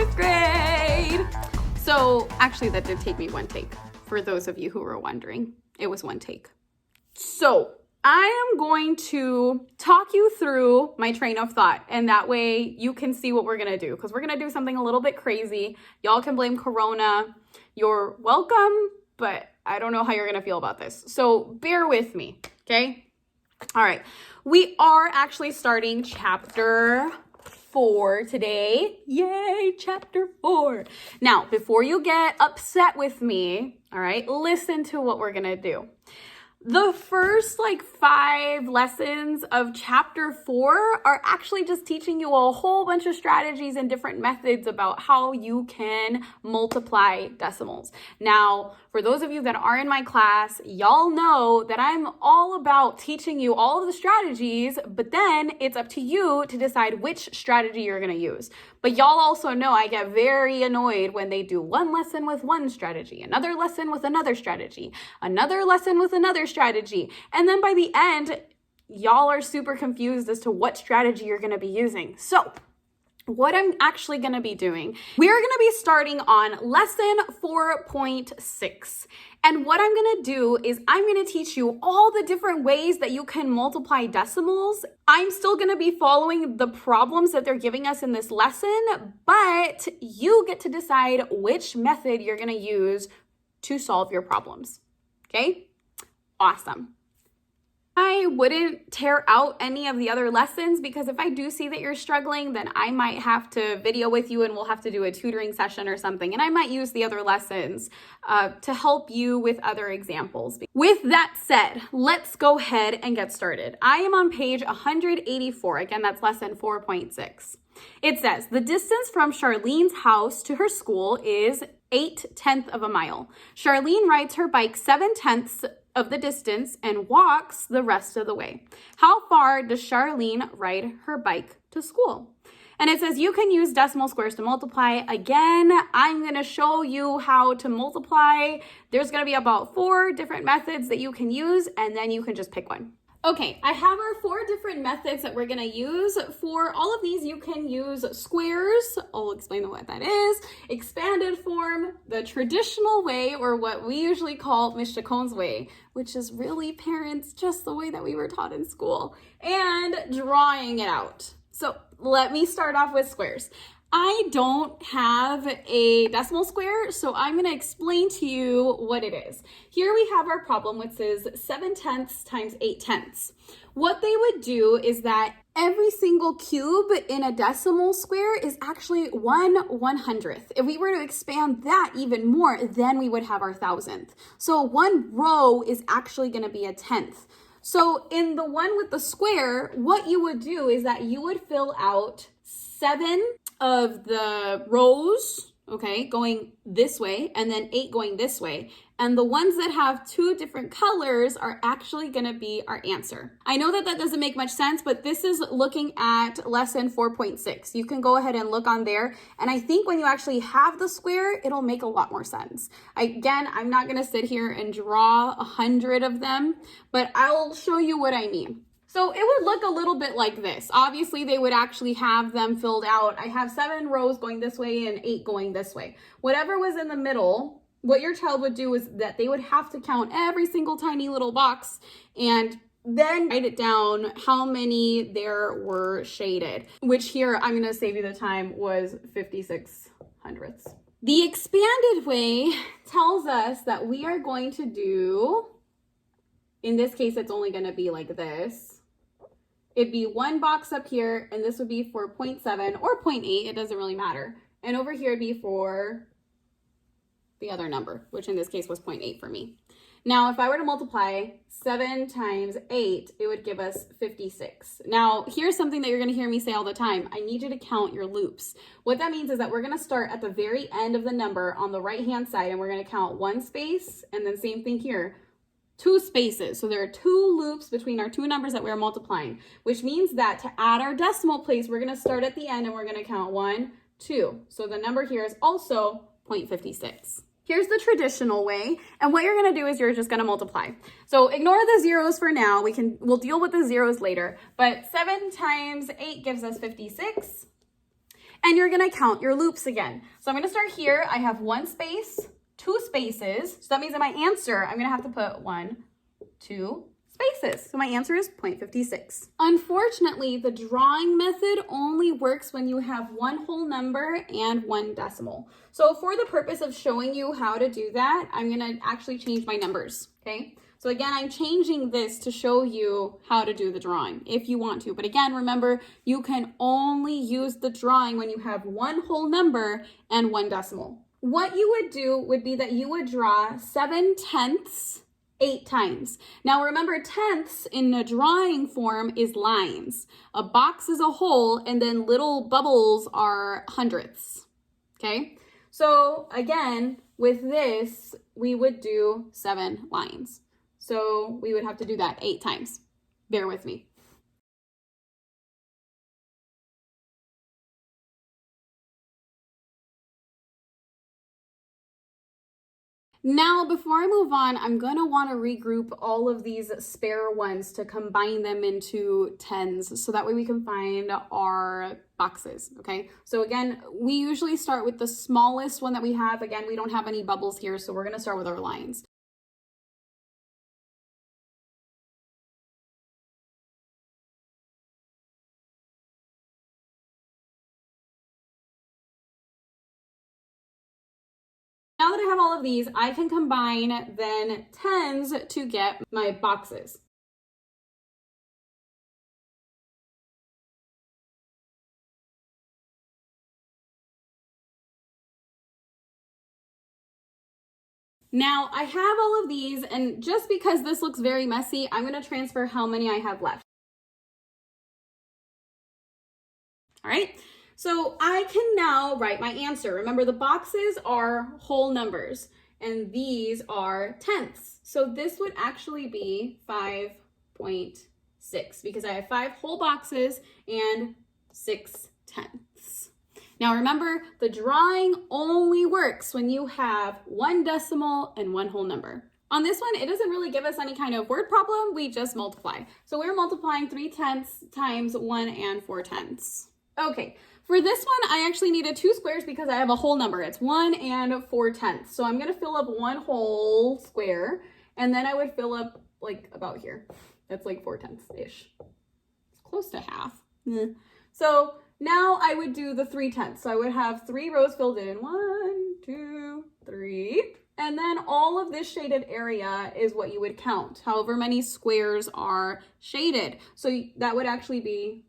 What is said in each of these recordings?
5th grade. So actually that did take me one take. For those of you who were wondering, it was one take. So I am going to talk you through my train of thought, and that way you can see what we're gonna do, because we're gonna do something a little bit crazy. Y'all can blame Corona. You're welcome, but I don't know how you're gonna feel about this. So bear with me, okay? All right, we are actually starting chapter 4 today. Yay, chapter 4. Now, before you get upset with me, all right, listen to what we're gonna do. The first 5 lessons of chapter 4 are actually just teaching you a whole bunch of strategies and different methods about how you can multiply decimals. Now, for those of you that are in my class, y'all know that I'm all about teaching you all of the strategies, but then it's up to you to decide which strategy you're going to use. But y'all also know I get very annoyed when they do one lesson with one strategy, another lesson with another strategy, another lesson with another strategy. And then by the end, y'all are super confused as to what strategy you're going to be using. So what I'm actually going to be doing, we're going to be starting on lesson 4.6. And what I'm going to do is I'm going to teach you all the different ways that you can multiply decimals. I'm still going to be following the problems that they're giving us in this lesson, but you get to decide which method you're going to use to solve your problems. Okay? Awesome. I wouldn't tear out any of the other lessons, because if I do see that you're struggling, then I might have to video with you and we'll have to do a tutoring session or something. And I might use the other lessons to help you with other examples. With that said, let's go ahead and get started. I am on page 184. Again, that's lesson 4.6. It says, the distance from Charlene's house to her school is 8/10 of a mile. Charlene rides her bike 7/10 of the distance and walks the rest of the way. How far does Charlene ride her bike to school? And it says you can use decimal squares to multiply. Again, I'm going to show you how to multiply. There's going to be about 4 different methods that you can use, and then you can just pick one. Okay, I have our 4 different methods that we're going to use. For all of these, you can use squares. I'll explain what that is. Expanded form, the traditional way, or what we usually call Miss Chacon's way, which is really, parents, just the way that we were taught in school, and drawing it out. So let me start off with squares. I don't have a decimal square, so I'm going to explain to you what it is. Here we have our problem, which is 7/10 times 8/10. What they would do is that every single cube in a decimal square is actually 1/100th. If we were to expand that even more, then we would have our 1,000th. So one row is actually going to be a 10th. So in the one with the square, what you would do is that you would fill out 7 of the rows, okay, going this way, and then 8 going this way. And the ones that have 2 different colors are actually going to be our answer. I know that that doesn't make much sense, but this is looking at lesson 4.6. You can go ahead and look on there. And I think when you actually have the square, it'll make a lot more sense. Again, I'm not going to sit here and draw 100 of them, but I'll show you what I mean. So it would look a little bit like this. Obviously, they would actually have them filled out. I have 7 rows going this way and 8 going this way. Whatever was in the middle, what your child would do is that they would have to count every single tiny little box and then write it down how many there were shaded, which here, I'm going to save you the time, was 56/100ths. The expanded way tells us that we are going to do, in this case, it's only going to be like this. It'd be 1 box up here, and this would be for 0.7 or 0.8, it doesn't really matter. And over here it'd be for the other number, which in this case was 0.8 for me. Now, if I were to multiply 7 times 8, it would give us 56. Now, here's something that you're gonna hear me say all the time. I need you to count your loops. What that means is that we're gonna start at the very end of the number on the right-hand side, and we're gonna count 1 space, and then same thing here. 2 spaces. So there are 2 loops between our 2 numbers that we're multiplying, which means that to add our decimal place, we're going to start at the end and we're going to count 1, 2. So the number here is also 0.56. Here's the traditional way, and what you're going to do is you're just going to multiply. So ignore the zeros for now. We'll deal with the zeros later, but 7 times 8 gives us 56. And you're gonna count your loops again. So I'm gonna start here. I have 1 space, 2 spaces. So that means in my answer, I'm gonna have to put 1, 2 spaces. So my answer is 0.56. Unfortunately, the drawing method only works when you have 1 whole number and 1 decimal. So for the purpose of showing you how to do that, I'm gonna actually change my numbers, okay? So again, I'm changing this to show you how to do the drawing if you want to. But again, remember, you can only use the drawing when you have 1 whole number and 1 decimal. What you would do would be that you would draw 7/10 8 times. Now remember, tenths in the drawing form is lines. A box is a whole, and then little bubbles are hundredths, okay? So again, with this, we would do 7 lines. So we would have to do that 8 times. Bear with me. Now, before I move on, I'm going to want to regroup all of these spare ones to combine them into tens, so that way we can find our boxes, okay? So again, we usually start with the smallest one that we have. Again, we don't have any bubbles here, so we're going to start with our lines. Now that I have all of these, I can combine then tens to get my boxes. Now I have all of these, and just because this looks very messy, I'm going to transfer how many I have left. All right, so I can now write my answer. Remember, the boxes are whole numbers, and these are tenths. So this would actually be 5.6 because I have 5 whole boxes and 6 tenths. Now remember, the drawing only works when you have 1 decimal and 1 whole number. On this one, it doesn't really give us any kind of word problem. We just multiply. So we're multiplying 3/10 times 1 and 4/10. Okay, for this one, I actually needed 2 squares because I have a whole number. It's 1 and 4/10. So I'm gonna fill up 1 whole square, and then I would fill up like about here. That's like 4/10-ish. It's close to half. So now I would do the 3/10. So I would have 3 rows filled in. 1, 2, 3. And then all of this shaded area is what you would count, however many squares are shaded. So that would actually be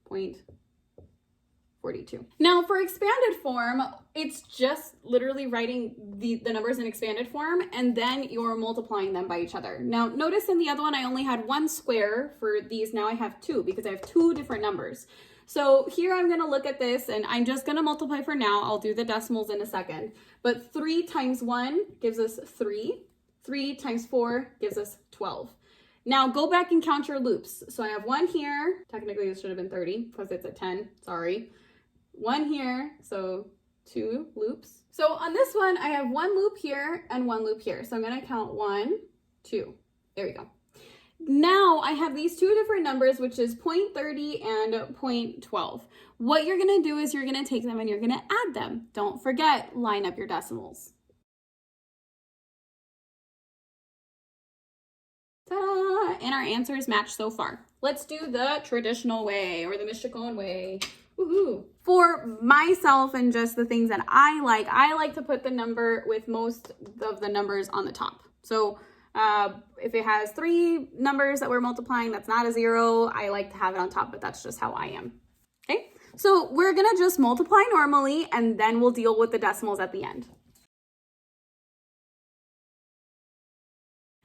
0.42. Now for expanded form, it's just literally writing the numbers in expanded form, and then you're multiplying them by each other. Now notice in the other one, I only had 1 square for these. Now I have 2 because I have 2 different numbers. So here I'm gonna look at this, and I'm just gonna multiply for now. I'll do the decimals in a second. But 3 times 1 gives us 3. 3 times 4 gives us 12. Now go back and count your loops. So I have 1 here. Technically this should have been 30 because it's at 10, sorry. 1 here, so 2 loops. So on this one, I have 1 loop here and 1 loop here. So I'm gonna count 1, 2, there we go. Now I have these 2 different numbers, which is 0.30 and 0.12. What you're gonna do is you're gonna take them and you're gonna add them. Don't forget, line up your decimals. Ta-da! And our answers match so far. Let's do the traditional way, or the Miss Chacón way. Woohoo! For myself and just the things that I like to put the number with most of the numbers on the top. So if it has 3 numbers that we're multiplying, that's not a 0. I like to have it on top, but that's just how I am. Okay, so we're gonna just multiply normally, and then we'll deal with the decimals at the end.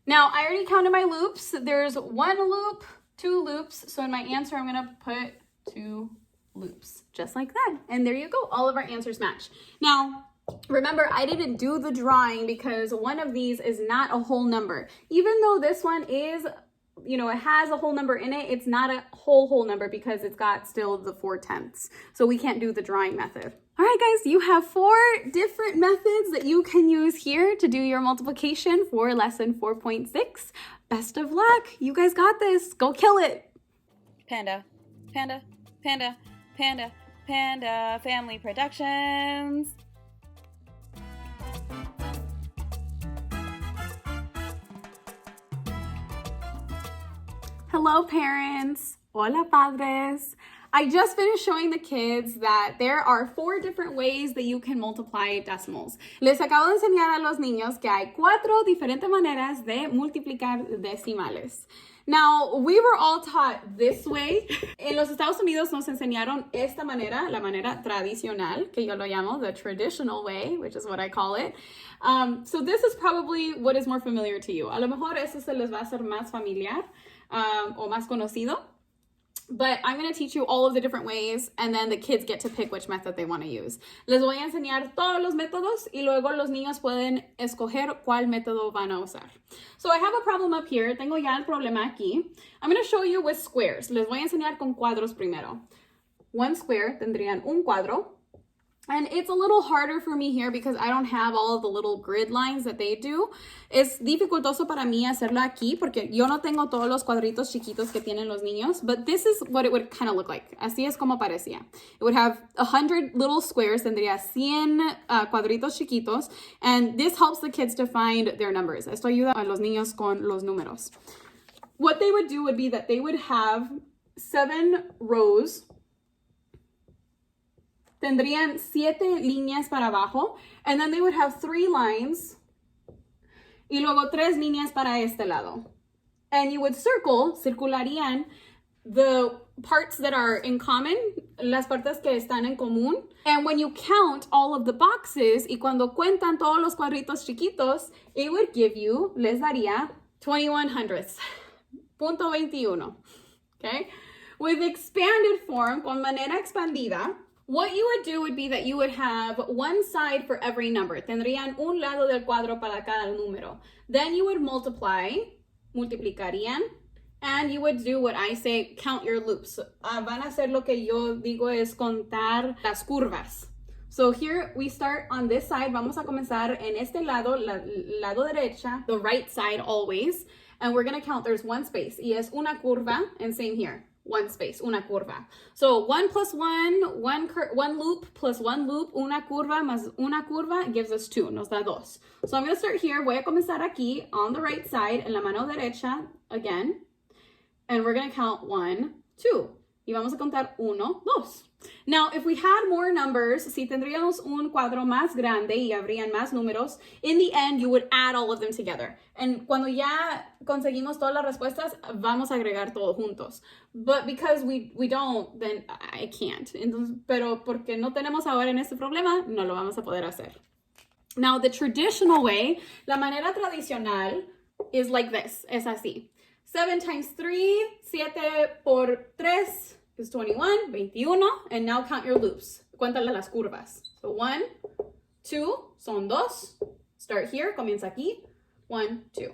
Now I already counted my loops. There's 1 loop, 2 loops. So in my answer, I'm gonna put 2 loops, just like that. And there you go, all of our answers match. Now, remember, I didn't do the drawing because one of these is not a whole number. Even though this one is, you know, it has a whole number in it, it's not a whole number because it's got still the 4/10. So we can't do the drawing method. All right, guys, you have 4 different methods that you can use here to do your multiplication for lesson 4.6. Best of luck. You guys got this. Go kill it. Panda, panda, panda, panda, Panda Family Productions. Hello, parents. Hola, padres. I just finished showing the kids that there are 4 different ways that you can multiply decimals. Les acabo de enseñar a los niños que hay 4 diferentes maneras de multiplicar decimales. Now, we were all taught this way. En los Estados Unidos nos enseñaron esta manera, la manera tradicional, que yo lo llamo the traditional way, which is what I call it. So this is probably what is more familiar to you. A lo mejor eso se les va a hacer más familiar o más conocido. But I'm going to teach you all of the different ways, and then the kids get to pick which method they want to use. Les voy a enseñar todos los métodos y luego los niños pueden escoger cuál método van a usar. So I have a problem up here. Tengo ya el problema aquí. I'm going to show you with squares. Les voy a enseñar con cuadros primero. One square tendrían un cuadro. And it's a little harder for me here because I don't have all of the little grid lines that they do. Es dificultoso para mí hacerlo aquí porque yo no tengo todos los cuadritos chiquitos que tienen los niños, but this is what it would kind of look like. Así es como parecía. It would have 100 little squares, tendría 100 cuadritos chiquitos, and this helps the kids to find their numbers. Esto ayuda a los niños con los números. What they would do would be that they would have 7 rows. Tendrían 7 líneas para abajo, and then they would have 3 lines, y luego 3 líneas para este lado. And you would circularían the parts that are in common, las partes que están en común. And when you count all of the boxes, y cuando cuentan todos los cuadritos chiquitos, it would give you, les daría 21 hundredths, punto 21, okay? With expanded form, con manera expandida, what you would do would be that you would have one side for every number. Tendrían un lado del cuadro para cada número. Then you would multiplicarían, and you would do what I say, count your loops. Van a hacer lo que yo digo es contar las curvas. So here we start on this side. Vamos a comenzar en este lado, lado derecha, the right side always. And we're going to count, there's one space. Y es una curva, and same here. One space, una curva. So 1 plus 1, one loop plus one loop, una curva más una curva gives us 2, nos da 2. So I'm going to start here. Voy a comenzar aquí on the right side, en la mano derecha, again. And we're going to count 1, 2. Y vamos a contar 1, 2. Now, if we had more numbers, si tendríamos un cuadro más grande y habrían más números, in the end, you would add all of them together. And cuando ya conseguimos todas las respuestas, vamos a agregar todo juntos. But because we don't, then I can't. Entonces, pero porque no tenemos ahora en este problema, no lo vamos a poder hacer. Now, the traditional way, la manera tradicional, is like this. Es así. 7 times 3, 7 por 3 is 21, 21, and now count your loops. Cuéntale las curvas. So 1, 2, son 2. Start here, comienza aquí. 1, 2.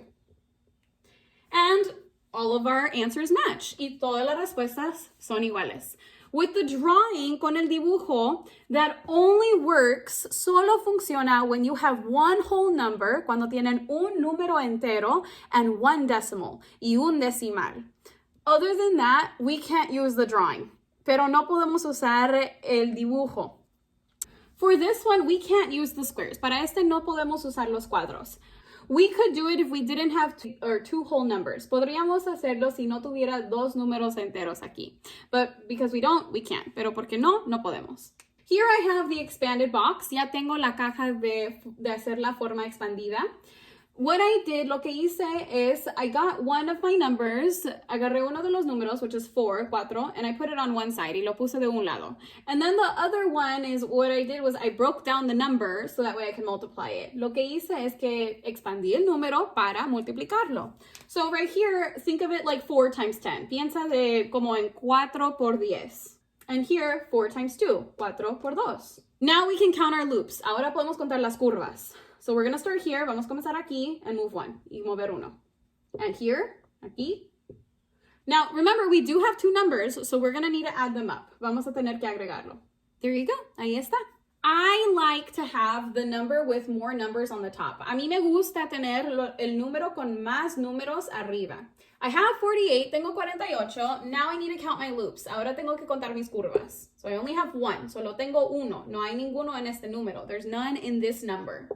And all of our answers match. Y todas las respuestas son iguales. With the drawing, con el dibujo, that only works, solo funciona when you have one whole number, cuando tienen un número entero, and one decimal, y un decimal. Other than that, we can't use the drawing. Pero no podemos usar el dibujo. For this one, we can't use the squares. Para este no podemos usar los cuadros. We could do it if we didn't have 2 whole numbers. Podríamos hacerlo si no tuviera 2 números enteros aquí. But because we don't, we can't. Pero porque no, no podemos. Here I have the expanded box. Ya tengo la caja de hacer la forma expandida. What I did, lo que hice es, I got one of my numbers, agarré uno de los números, which is 4, and I put it on one side, y lo puse de un lado. And then the other one is, what I did was I broke down the number so that way I can multiply it. Lo que hice es que expandí el número para multiplicarlo. So right here, think of it like 4 times 10. Piensa de como en 4 por 10. And here, 4 times 2, 4 por 2. Now we can count our loops. Ahora podemos contar las curvas. So we're going to start here. Vamos a comenzar aquí and move 1 y mover 1. And here, aquí. Now, remember, we do have 2 numbers, so we're going to need to add them up. Vamos a tener que agregarlo. There you go. Ahí está. I like to have the number with more numbers on the top. A mí me gusta tener el número con más números arriba. I have 48, tengo 48. Now I need to count my loops. Ahora tengo que contar mis curvas. So I only have one. Solo tengo uno. No hay ninguno en este número. There's none in this number.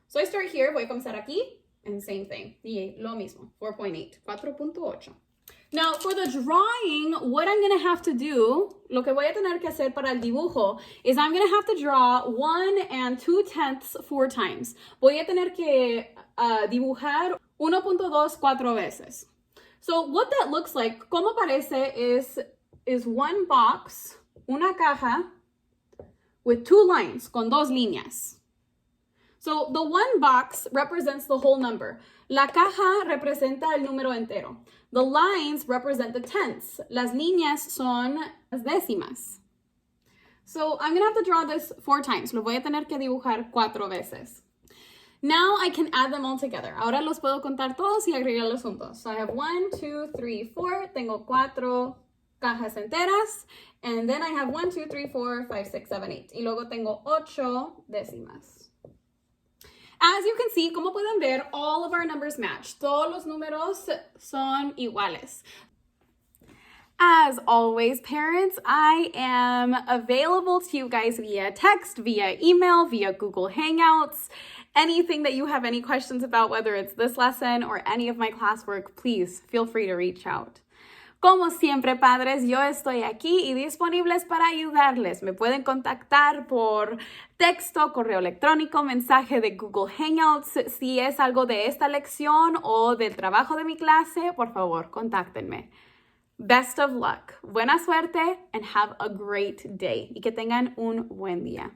So I start here. Voy a comenzar aquí. And same thing. Y lo mismo. 4.8. 4.8. Now, for the drawing, what I'm going to have to do, lo que voy a tener que hacer para el dibujo, is I'm going to have to draw 1 2/10 4 times. Voy a tener que dibujar 1.2 4 veces. So what that looks like, como parece, is one box, una caja, with 2 lines, con 2 líneas. So the one box represents the whole number. La caja representa el número entero. The lines represent the tenths. Las líneas son las décimas. So I'm going to have to draw this 4 times. Lo voy a tener que dibujar 4 veces. Now I can add them all together. Ahora los puedo contar todos y agregarlos juntos. So I have 1, 2, 3, 4. Tengo 4 cajas enteras. And then I have 1, 2, 3, 4, 5, 6, 7, 8. Y luego tengo 8 décimas. As you can see, como pueden ver, all of our numbers match. Todos los números son iguales. As always, parents, I am available to you guys via text, via email, via Google Hangouts. Anything that you have any questions about, whether it's this lesson or any of my classwork, please feel free to reach out. Como siempre, padres, yo estoy aquí y disponibles para ayudarles. Me pueden contactar por texto, correo electrónico, mensaje de Google Hangouts. Si es algo de esta lección o del trabajo de mi clase, por favor, contáctenme. Best of luck. Buena suerte and have a great day. Y que tengan un buen día.